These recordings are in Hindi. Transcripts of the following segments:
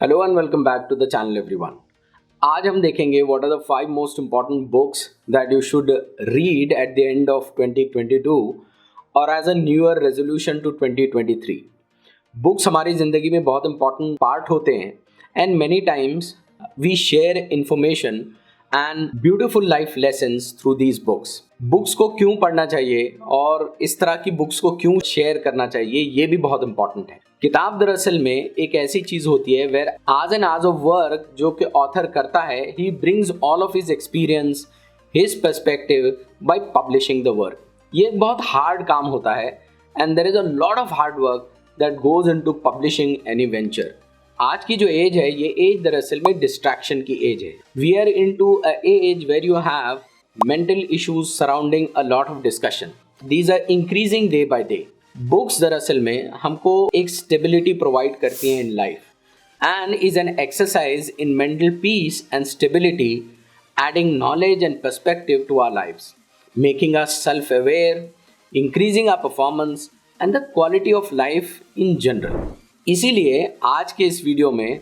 Hello and welcome back to the channel everyone. आज हम देखेंगे what are the 5 most important books that you should read at the end of 2022 और as a new year resolution to 2023। Books हमारी ज़िंदगी में बहुत इंपॉर्टेंट पार्ट होते हैं and many times we share information and beautiful life lessons through these books. Books को क्यों पढ़ना चाहिए और इस तरह की बुक्स को क्यों शेयर करना चाहिए, ये भी बहुत इंपॉर्टेंट है। किताब दरअसल में एक ऐसी चीज होती है वेयर आज एंड आज ऑफ वर्क जो कि ऑथर करता है, he brings all of his experience, his perspective by publishing the work. ये एक बहुत हार्ड काम होता है and there is a lot of hard work that goes into publishing any venture. आज की जो एज है, ये एज दरअसल में डिस्ट्रैक्शन की एज है। We are into a age where you have mental issues surrounding a lot of discussion. These are increasing day by day. Books दरअसल में हमको एक स्टेबिलिटी प्रोवाइड करती हैं in life and is an exercise in mental peace and stability, adding knowledge and perspective to our lives, making us self aware, increasing our performance and the quality of life in general. इसीलिए आज के इस वीडियो में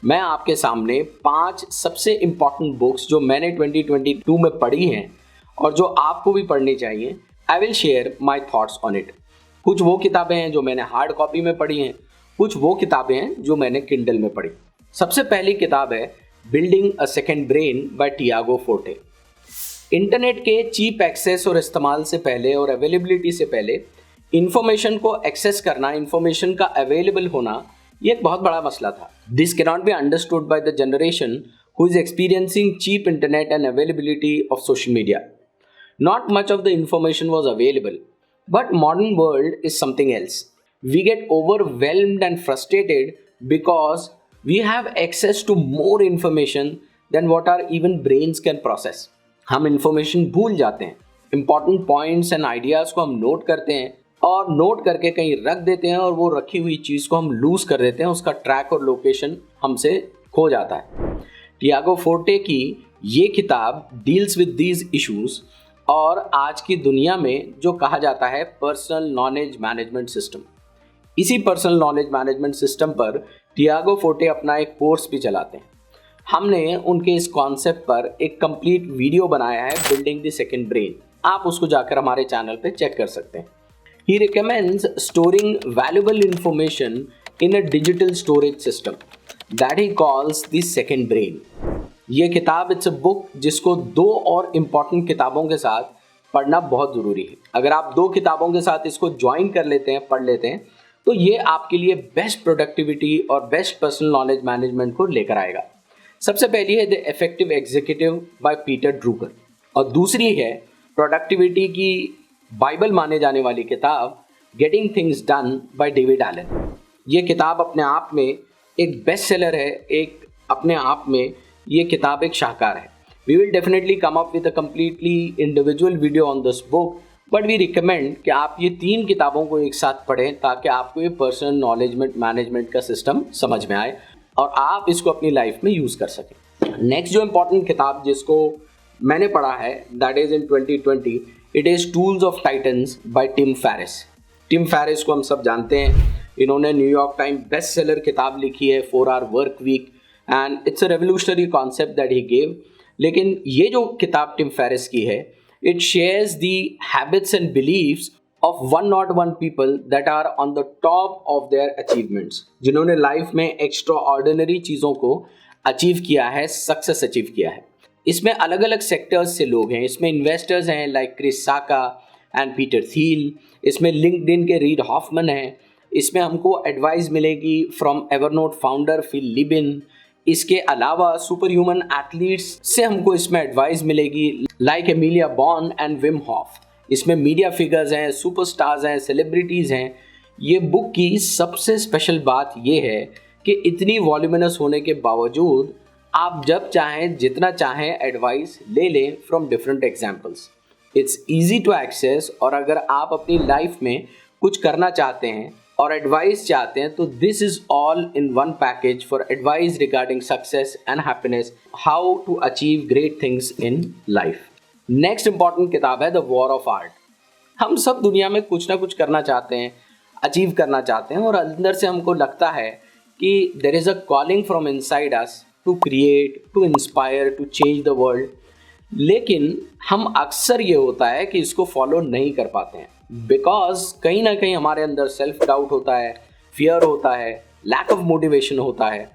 मैं आपके सामने 5 सबसे इम्पॉर्टेंट बुक्स जो मैंने 2022 में पढ़ी हैं और जो आपको भी पढ़नी चाहिए, I will share my thoughts on it. कुछ वो किताबें हैं जो मैंने हार्ड कॉपी में पढ़ी हैं, कुछ वो किताबें हैं जो मैंने किंडल में पढ़ी। सबसे पहली किताब है building a second brain bye Tiago forte. Internet के चीप एक्सेस और इस्तेमाल से पहले और अवेलेबिलिटी से पहले इंफॉर्मेशन को एक्सेस करना, इंफॉर्मेशन का अवेलेबल होना, ये एक बहुत बड़ा मसला था। This can not be understood by the generation who is experiencing cheap internet and availability of social media. Not much of the information was available, but modern world is something else. We get overwhelmed and frustrated because we have access to more information than what our even brains can process. हम information भूल जाते हैं, important points and ideas को हम note करते हैं और note करके कहीं रख देते हैं और वो रखी हुई चीज़ को हम lose कर देते हैं, उसका track और location हमसे खो जाता है। टियागो फोर्टे की ये किताब deals with these issues और आज की दुनिया में जो कहा जाता है पर्सनल नॉलेज मैनेजमेंट सिस्टम। इसी पर्सनल नॉलेज मैनेजमेंट सिस्टम पर टियागो फोर्टे अपना एक कोर्स भी चलाते हैं। हमने उनके इस कॉन्सेप्ट पर एक कंप्लीट वीडियो बनाया है, बिल्डिंग द सेकंड ब्रेन। आप उसको जाकर हमारे चैनल पे चेक कर सकते हैं। He recommends storing valuable information in a digital storage system that he calls the second brain. ये किताब इट्स अ बुक जिसको 2 और इम्पॉर्टेंट किताबों के साथ पढ़ना बहुत ज़रूरी है। अगर आप 2 किताबों के साथ इसको ज्वाइन कर लेते हैं, पढ़ लेते हैं, तो ये आपके लिए बेस्ट प्रोडक्टिविटी और बेस्ट पर्सनल नॉलेज मैनेजमेंट को लेकर आएगा। सबसे पहली है the effective executive by Peter Drucker और दूसरी है प्रोडक्टिविटी की बाइबल माने जाने वाली किताब getting things done by David Allen. ये किताब अपने आप में एक बेस्ट सेलर है, एक अपने आप में ये किताब एक शाहकार है। We will definitely come up with a completely individual video on this book, but we recommend कि आप ये 3 किताबों को एक साथ पढ़ें ताकि आपको ये पर्सनल नॉलेज मैनेजमेंट का सिस्टम समझ में आए और आप इसको अपनी लाइफ में यूज़ कर सकें। नेक्स्ट जो इम्पॉर्टेंट किताब जिसको मैंने पढ़ा है, that is in 2020, it is tools of Titans by Tim Ferriss. Tim Ferriss को हम सब जानते हैं, इन्होंने न्यूयॉर्क टाइम बेस्ट सेलर किताब लिखी है 4 hour work week and it's a revolutionary concept that he gave. लेकिन ये जो किताब टिम फेरिस की है, it shares the habits and beliefs of 101 people that are on the top of their achievements, जिन्होंने लाइफ में एक्स्ट्रा ऑर्डिनरी चीज़ों को अचीव किया है, सक्सेस अचीव किया है। इसमें अलग अलग सेक्टर्स से लोग हैं। इसमें इन्वेस्टर्स हैं like Chris Sacca and Peter Thiel, इसमें लिंक्डइन के रीड हॉफमैन हैं, इसमें हमको एडवाइस मिलेगी from Evernote founder Phil Libin. इसके अलावा सुपर ह्यूमन एथलीट्स से हमको इसमें एडवाइस मिलेगी like Emilia Bon and Wim Hof. इसमें मीडिया फिगर्स हैं, सुपरस्टार्स हैं, सेलिब्रिटीज़ हैं। ये बुक की सबसे स्पेशल बात ये है कि इतनी वॉल्यूमिनस होने के बावजूद आप जब चाहें, जितना चाहें एडवाइस ले लें from different examples. It's easy to access और अगर आप अपनी लाइफ में कुछ करना चाहते हैं और एडवाइस चाहते हैं तो this is all in one package for advice regarding success and happiness, how to achieve great things in life. Next important किताब है द वॉर ऑफ आर्ट। हम सब दुनिया में कुछ ना कुछ करना चाहते हैं, अचीव करना चाहते हैं और अंदर से हमको लगता है कि there is a calling from inside us to create, to inspire, to change the world, लेकिन हम अक्सर ये होता है कि इसको फॉलो नहीं कर पाते हैं बिकॉज कहीं ना कहीं हमारे अंदर सेल्फ डाउट होता है, फियर होता है, लैक ऑफ मोटिवेशन होता है।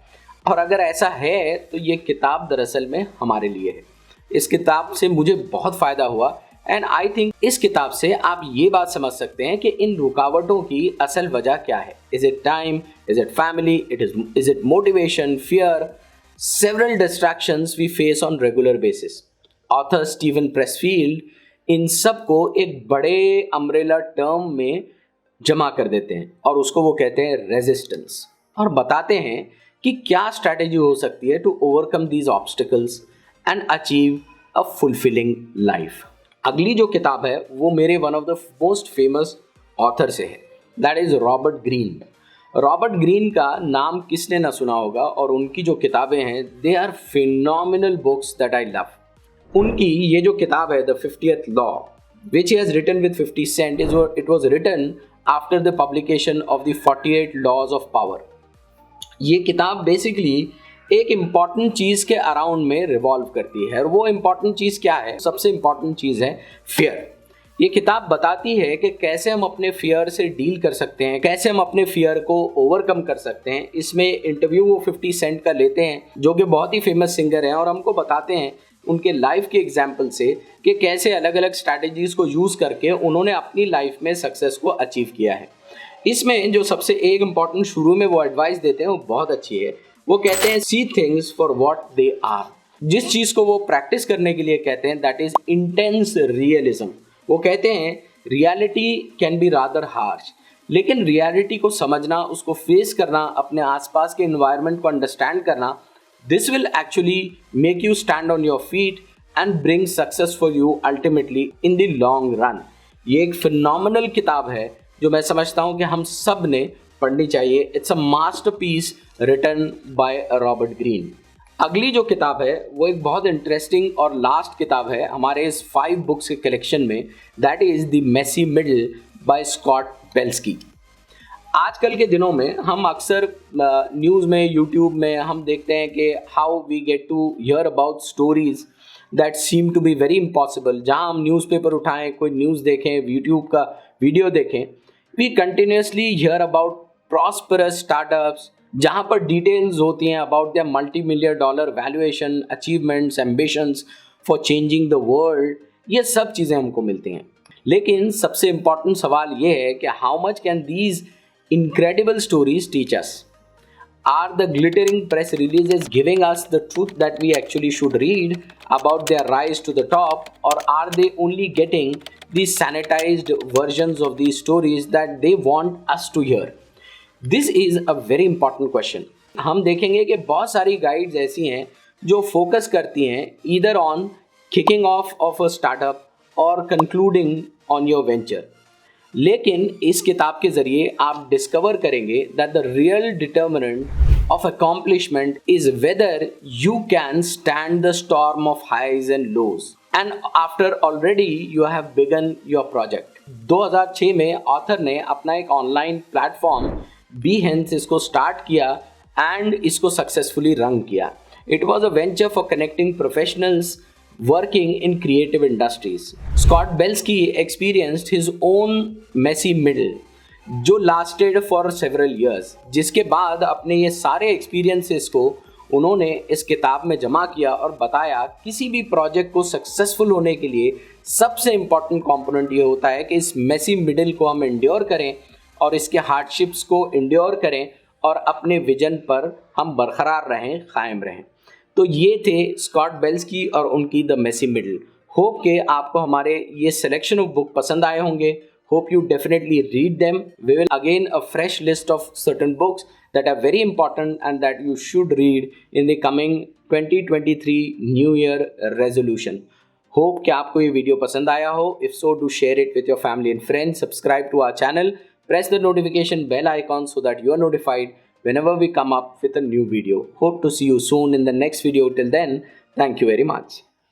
और अगर ऐसा है तो ये किताब दरअसल में हमारे लिए है। इस किताब से मुझे बहुत फ़ायदा हुआ एंड आई थिंक इस किताब से आप ये बात समझ सकते हैं कि इन रुकावटों की असल वजह क्या है। Is it time, is it family, is it motivation, fear, several distractions we face on regular basis. Author Steven Pressfield इन सब को एक बड़े अम्ब्रेला टर्म में जमा कर देते हैं और उसको वो कहते हैं रेजिस्टेंस, और बताते हैं कि क्या स्ट्रैटेजी हो सकती है to overcome these obstacles and achieve a fulfilling life. अगली जो किताब है वो मेरे one of the most famous author से है, that is Robert Greene. Robert Greene का नाम किसने ना सुना होगा, और उनकी जो किताबें हैं they are phenomenal books that I love. उनकी ये जो किताब है the 50th law which he has written with 50 cent it was written after the publication of the 48 laws of power. ये किताब बेसिकली एक इम्पॉर्टेंट चीज़ के अराउंड में रिवॉल्व करती है, और वो इम्पॉर्टेंट चीज़ क्या है? सबसे इम्पॉर्टेंट चीज़ है फियर। ये किताब बताती है कि कैसे हम अपने फियर से डील कर सकते हैं, कैसे हम अपने फियर को ओवरकम कर सकते हैं। इसमें इंटरव्यू वो 50 सेंट का लेते हैं जो कि बहुत ही फेमस सिंगर हैं, और हमको बताते हैं उनके लाइफ के एग्जाम्पल से कि कैसे अलग अलग स्ट्रैटेजीज़ को यूज़ करके उन्होंने अपनी लाइफ में सक्सेस को अचीव किया है। इसमें जो सबसे एक इम्पॉर्टेंट शुरू में वो एडवाइस देते हैं वो बहुत अच्छी है। वो कहते हैं see things for what they are. जिस चीज़ को वो प्रैक्टिस करने के लिए कहते हैं दैट इज़ इंटेंस रियलिज्म। वो कहते हैं reality can be rather harsh, लेकिन रियलिटी को समझना, उसको फेस करना, अपने आसपास के इन्वायरमेंट को अंडरस्टैंड करना, this will actually make you stand on your feet and bring success for you ultimately in the long run. ये एक फिनोमिनल किताब है जो मैं समझता हूँ कि हम सब ने पढ़नी चाहिए। It's a masterpiece written by Robert Greene. अगली जो किताब है वो एक बहुत इंटरेस्टिंग और लास्ट किताब है हमारे इस 5 बुक्स के कलेक्शन में, that is the messy middle by Scott Belsky. आजकल के दिनों में हम अक्सर न्यूज़ में, यूट्यूब में हम देखते हैं कि how we get to hear about stories that seem to be very impossible. जहाँ हम न्यूज़पेपर उठाएं, कोई न्यूज़ देखें, यूट्यूब का वीडियो देखें, we continuously hear about prosperous startups जहाँ पर डिटेल्स होती हैं about their $multi-million valuation, achievements, ambitions for changing the world. ये सब चीज़ें हमको मिलती हैं, लेकिन सबसे इम्पॉर्टेंट सवाल ये है कि how much can these incredible stories teach us? Are the glittering press releases giving us the truth that we actually should read about their rise to the top, or are they only getting these sanitized versions of these stories that they want us to hear? This is a very important question. हम देखेंगे कि बहुत सारी गाइड्स ऐसी हैं जो फोकस करती हैं either on kicking off of a startup or concluding on your venture. लेकिन इस किताब के ज़रिए आप डिस्कवर करेंगे that the real determinant of accomplishment is whether you can stand the storm of highs and lows and after already you have begun your project. 2006 में ऑथर ने अपना एक ऑनलाइन प्लेटफॉर्म Behance इसको स्टार्ट किया एंड इसको सक्सेसफुली रन किया। It was a venture for connecting professionals working in creative industries. Scott Belsky experienced his own messy middle जो lasted for several years, जिसके बाद अपने ये सारे experiences को उन्होंने इस किताब में जमा किया और बताया किसी भी प्रोजेक्ट को सक्सेसफुल होने के लिए सबसे इम्पॉर्टेंट कंपोनेंट ये होता है कि इस मेसी मिडिल को हम इंड्योर करें और इसके हार्डशिप्स को इंड्योर करें और अपने विजन पर हम बरकरार रहें, कायम रहें। तो ये थे स्कॉट बेल्स्की और उनकी द मेसी मिडल। होप के आपको हमारे ये सिलेक्शन ऑफ बुक पसंद आए होंगे। Hope you definitely read them. We will again a fresh list of certain books that are very important and that you should read in the coming 2023 new year resolution. Hope कि आपको ये वीडियो पसंद आया हो। If so, do share it with your family and friends. Subscribe to our channel, press the notification bell icon so that you are notified whenever we come up with a new video. Hope to see you soon in the next video. Till then, thank you very much.